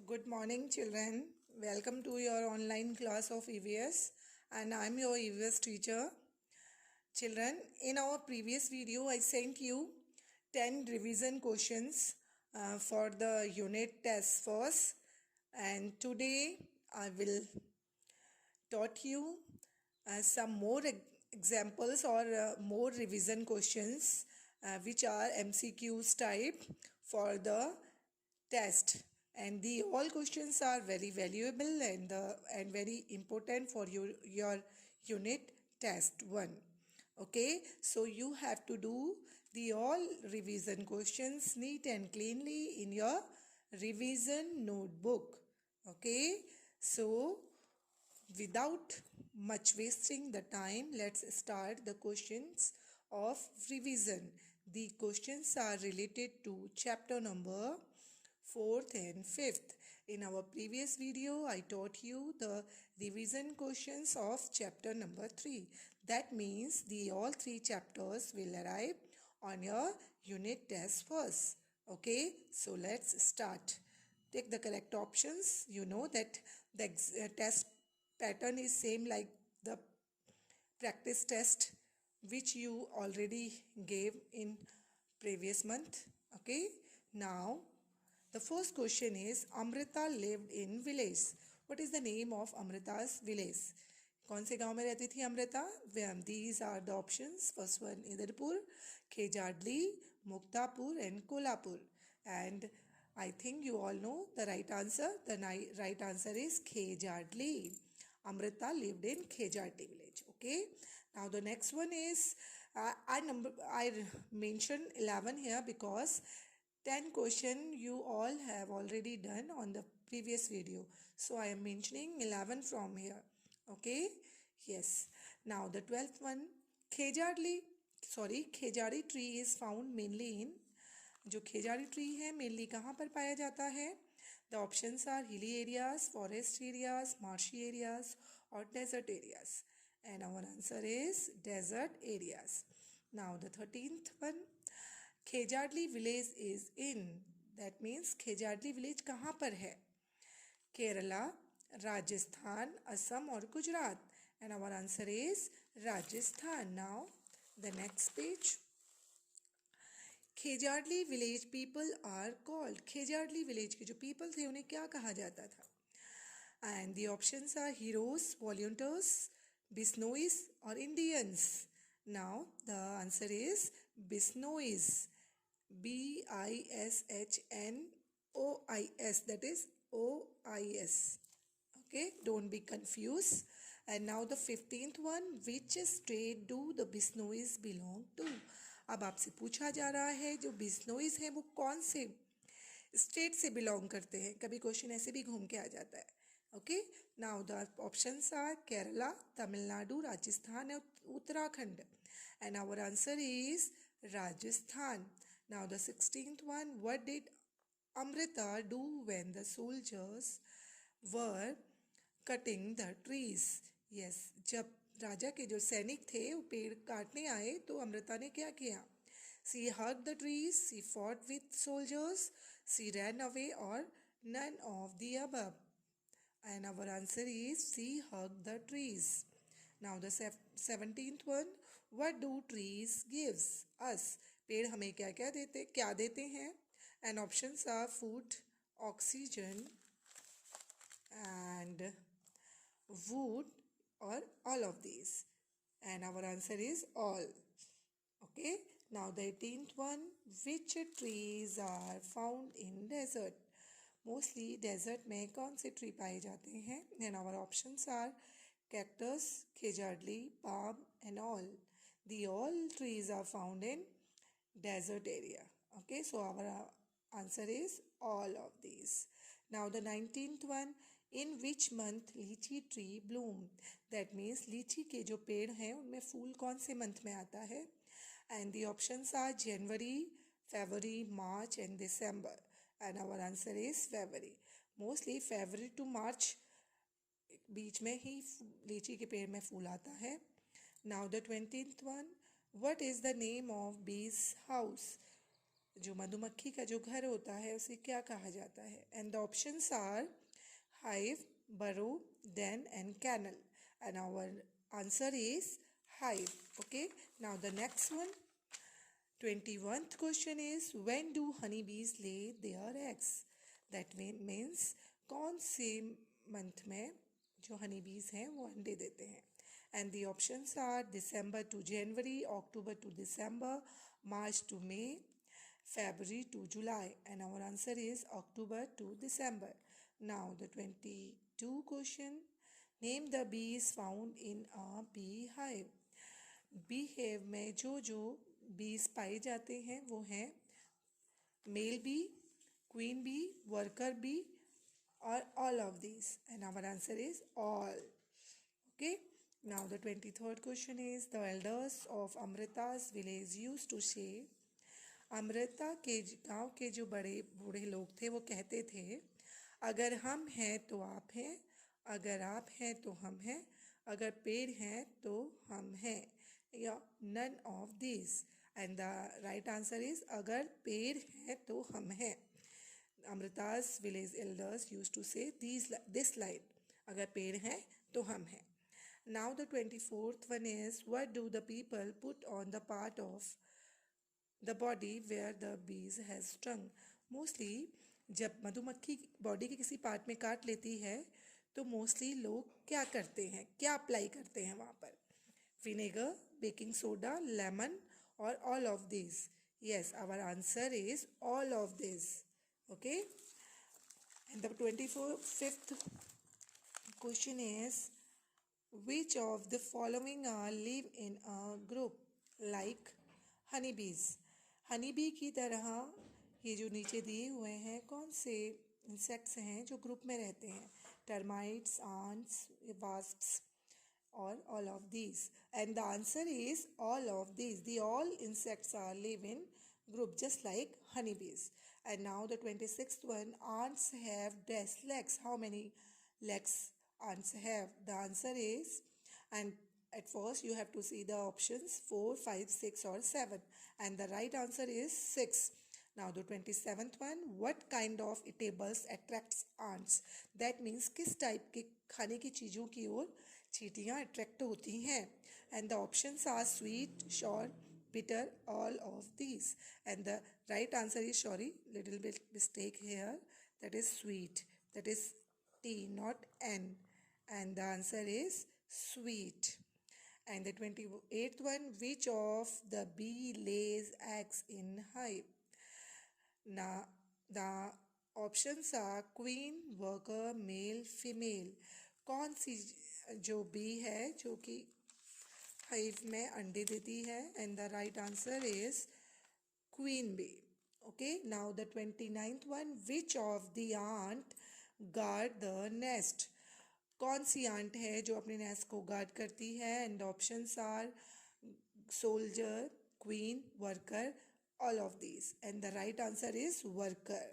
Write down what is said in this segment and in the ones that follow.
Good morning, children. Welcome to your online class of EVS, and I'm your EVS teacher. Children, in our previous video, I sent you 10 revision questions for the unit test first, and today I will taught you some more examples or more revision questions which are MCQs type for the test, and the all questions are very valuable and very important for your unit test 1. Okay, so you have to do the all revision questions neat and cleanly in your revision notebook. Okay, so without much wasting the time, let's start the questions of revision. The questions are related to chapter number 4th and 5th. In our previous video, I taught you the revision questions of chapter number 3. That means the all 3 chapters will arrive on your unit test first. Okay, so let's start. Take the correct options. You know that the test pattern is same like the practice test which you already gave in previous month. Okay, now the first question is Amrita lived in village. What is the name of Amrita's village? कौन से गांव में रहती थी Amrita? These are the options. First one Idarpur, Khejadli, Muktapur and Kolhapur. And I think you all know the right answer. The right answer is Khejadli. Amrita lived in Khejadli village. Okay. Now the next one is I mentioned 11 here because 10 question you all have already done on the previous video. So I am mentioning 11 from here. Okay. Yes. Now the 12th one. Khejadi tree is found mainly in. जो खेजाड़ी tree है mainly कहाँ पर पाया जाता है? The options are hilly areas, forest areas, marshy areas or desert areas. And our answer is desert areas. Now the 13th one. Khejadli village is in. That means Khejadli village कहाँ पर है? केरला, राजस्थान, असम और Gujarat. And our answer is Rajasthan. Now the next page. Khejarli village people are called. Khejarli village के जो people थे उन्हें क्या कहा जाता था? And the options are heroes, volunteers, Bishnois और Indians. Now the answer is Bishnois. BISHNOIS, that is OIS. Okay, don't be confused. And now the 15th one. Which state do the Bisnois belong to? अब आपसे पूछा जा रहा है जो बिश्नोइज हैं वो कौन से स्टेट से बिलोंग करते हैं. कभी क्वेश्चन ऐसे भी घूम के आ जाता है. Okay, now the options are Kerala, Tamil Nadu, Rajasthan और Uttarakhand. And our answer is Rajasthan. Now the 16th one. What did Amrita do when the soldiers were cutting the trees? Yes, जब राजा के जो सैनिक थे वो पेड़ काटने आए तो अमृता ने क्या किया? She hug the trees, she fought with soldiers, she ran away और none of the above. And our answer is she hug the trees. Now the 17th one. What do trees gives us? पेड़ हमें क्या देते हैं? And options are food, oxygen and wood or all of these. And our answer is all. Okay, now the 18th one. Which trees are found in desert? Mostly desert में कौन से tree पाए जाते हैं? And our options are cactus, khejadli, palm and all. The all trees are found in desert area. Okay, so our answer is all of these. Now the 19th one. In which month लीची tree bloom? That means लीची के जो पेड़ हैं उनमें फूल कौन से month में आता है? And the options are January, February, March and December. And our answer is February. Mostly February to March बीच में ही लीची के पेड़ में फूल आता है. Now the 20th one. What is the name of bee's house? जो मधुमक्खी का जो घर होता है उसे क्या कहा जाता है? And the options are hive, burrow, den and kennel. And our answer is hive. Okay, now the next one. 21st question is when do honeybees lay their eggs? That means कौन से मंथ में जो honeybees हैं वो अंडे देते हैं? And the options are December to January, October to December, March to May, February to July. And our answer is October to December. Now the 22 question. Name the bees found in a beehive. Beehive में जो bees पाए जाते हैं वो हैं male bee, queen bee, worker bee or all of these. And our answer is all. Okay. Now the 23rd question is the elders of Amrita's village used to say. Amrita के गांव के जो बड़े बूढ़े लोग थे वो कहते थे अगर हम हैं तो आप हैं, अगर आप हैं तो हम हैं, अगर पेड़ हैं तो हम हैं, या none of these. And the right answer is अगर पेड़ हैं तो हम हैं. Amrita's village elders used to say this line. अगर पेड़ हैं तो हम हैं. Now the 24th one is what do the people put on the part of the body where the bees has stung? Mostly जब मधुमक्खी बॉडी के किसी पार्ट में काट लेती है तो मोस्टली लोग क्या करते हैं, क्या अप्लाई करते हैं वहाँ पर? विनेगर, बेकिंग सोडा, लेमन और all of this. Yes, our answer is all of this. Okay. And the 25th question is which of the following live in a group like honeybees? Honeybee की तरह ये जो नीचे दिए हुए हैं कौन से इंसेक्ट्स हैं जो ग्रुप में रहते हैं? टर्माइट्स, आंट्स, वास्प्स और all of these. And the answer is all of these. The all insects are live in group just like honeybees. And now the 26th one, ants have dash legs. How many legs ants have? The answer is, and at first you have to see the options 4, 5, 6 or 7. And the right answer is 6. Now the 27th one, what kind of eatables attracts ants? That means किस type के खाने की चीज़ों की ओर चींटियाँ attract होती हैं? And the options are sweet, sour, bitter, all of these. And the right answer is, sorry, little bit mistake here. That is sweet. That is T, not N. And the answer is sweet. And the 28th one, which of the bee lays eggs in hive? Now, the options are queen, worker, male, female. कौन सी जो B है जो कि hive में अंडे देती है? And the right answer is queen bee. Okay. Now the 29th one, which of the ant guard the nest? कौन सी आंट है जो अपने नेस्ट को गार्ड करती है? And the options are soldier, queen, worker, all of these. And the right answer is worker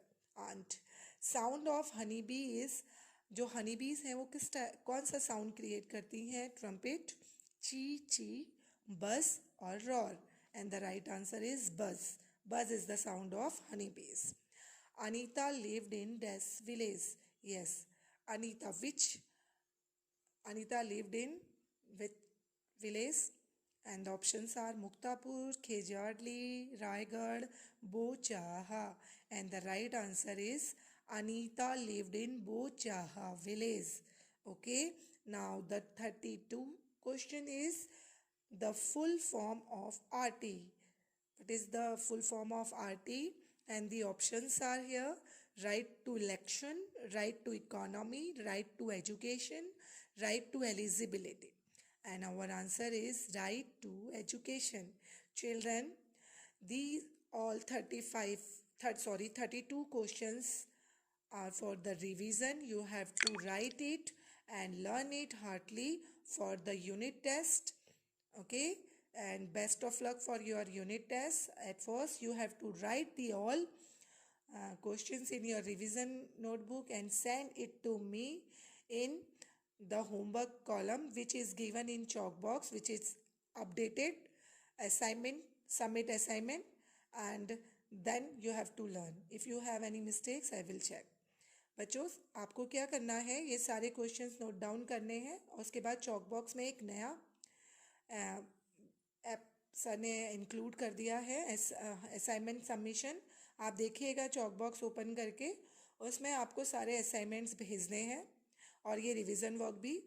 ant. Sound of honeybee is, जो honeybees हैं वो कौन सा साउंड क्रिएट करती हैं? ट्रम्पेट, ची ची, बस और roar. And the right answer is बस. बस is the sound of honeybees. Anita lived in Des village. Yes, Anita, which Anita lived in with village? And the options are Muktapur, Khejardli, Raigad, Bochaha. And the right answer is Anita lived in Bochaha village. Okay. Now the 32 question is the full form of RT. What is the full form of RT? And the options are here: right to election, right to economy, right to education, right to eligibility. And our answer is right to education. Children, these all 32 questions are for the revision. You have to write it and learn it heartily for the unit test. Okay. And best of luck for your unit test. At first, you have to write the all questions in your revision notebook and send it to me in the homework column which is given in chalk box, which is updated assignment, submit assignment, and then you have to learn. If you have any mistakes, I will check. बच्चों, आपको क्या करना है, ये सारे questions note down करने हैं और उसके बाद चॉक बॉक्स में एक नया ऐप सर ने इंक्लूड कर दिया है, असाइनमेंट सबमिशन. आप देखिएगा चॉक बॉक्स ओपन करके, उसमें आपको सारे असाइनमेंट्स भेजने हैं और ये रिवीजन वर्क भी.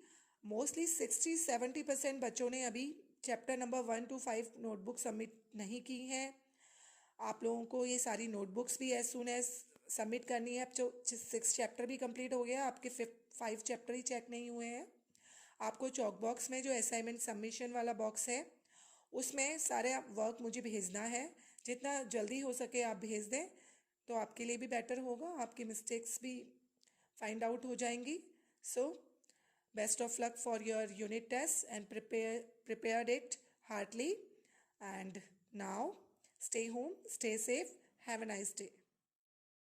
मोस्टली 60-70% बच्चों ने अभी chapter number 1 to 5 notebook submit नहीं की हैं. आप लोगों को ये सारी नोटबुक्स भी एज सुन एज सबमिट करनी है. अब जो 6 चैप्टर भी कंप्लीट हो गया, आपके 5 चैप्टर ही चेक नहीं हुए हैं. आपको चॉक बॉक्स में जो असाइनमेंट सबमिशन वाला बॉक्स है, उसमें सारे वर्क मुझे भेजना है. जितना जल्दी हो सके आप भेज दें तो आपके लिए भी बेटर होगा, आपकी मिस्टेक्स भी फाइंड आउट हो जाएंगी. So best of luck for your unit test and prepared it heartily. And now stay home, stay safe, have a nice day.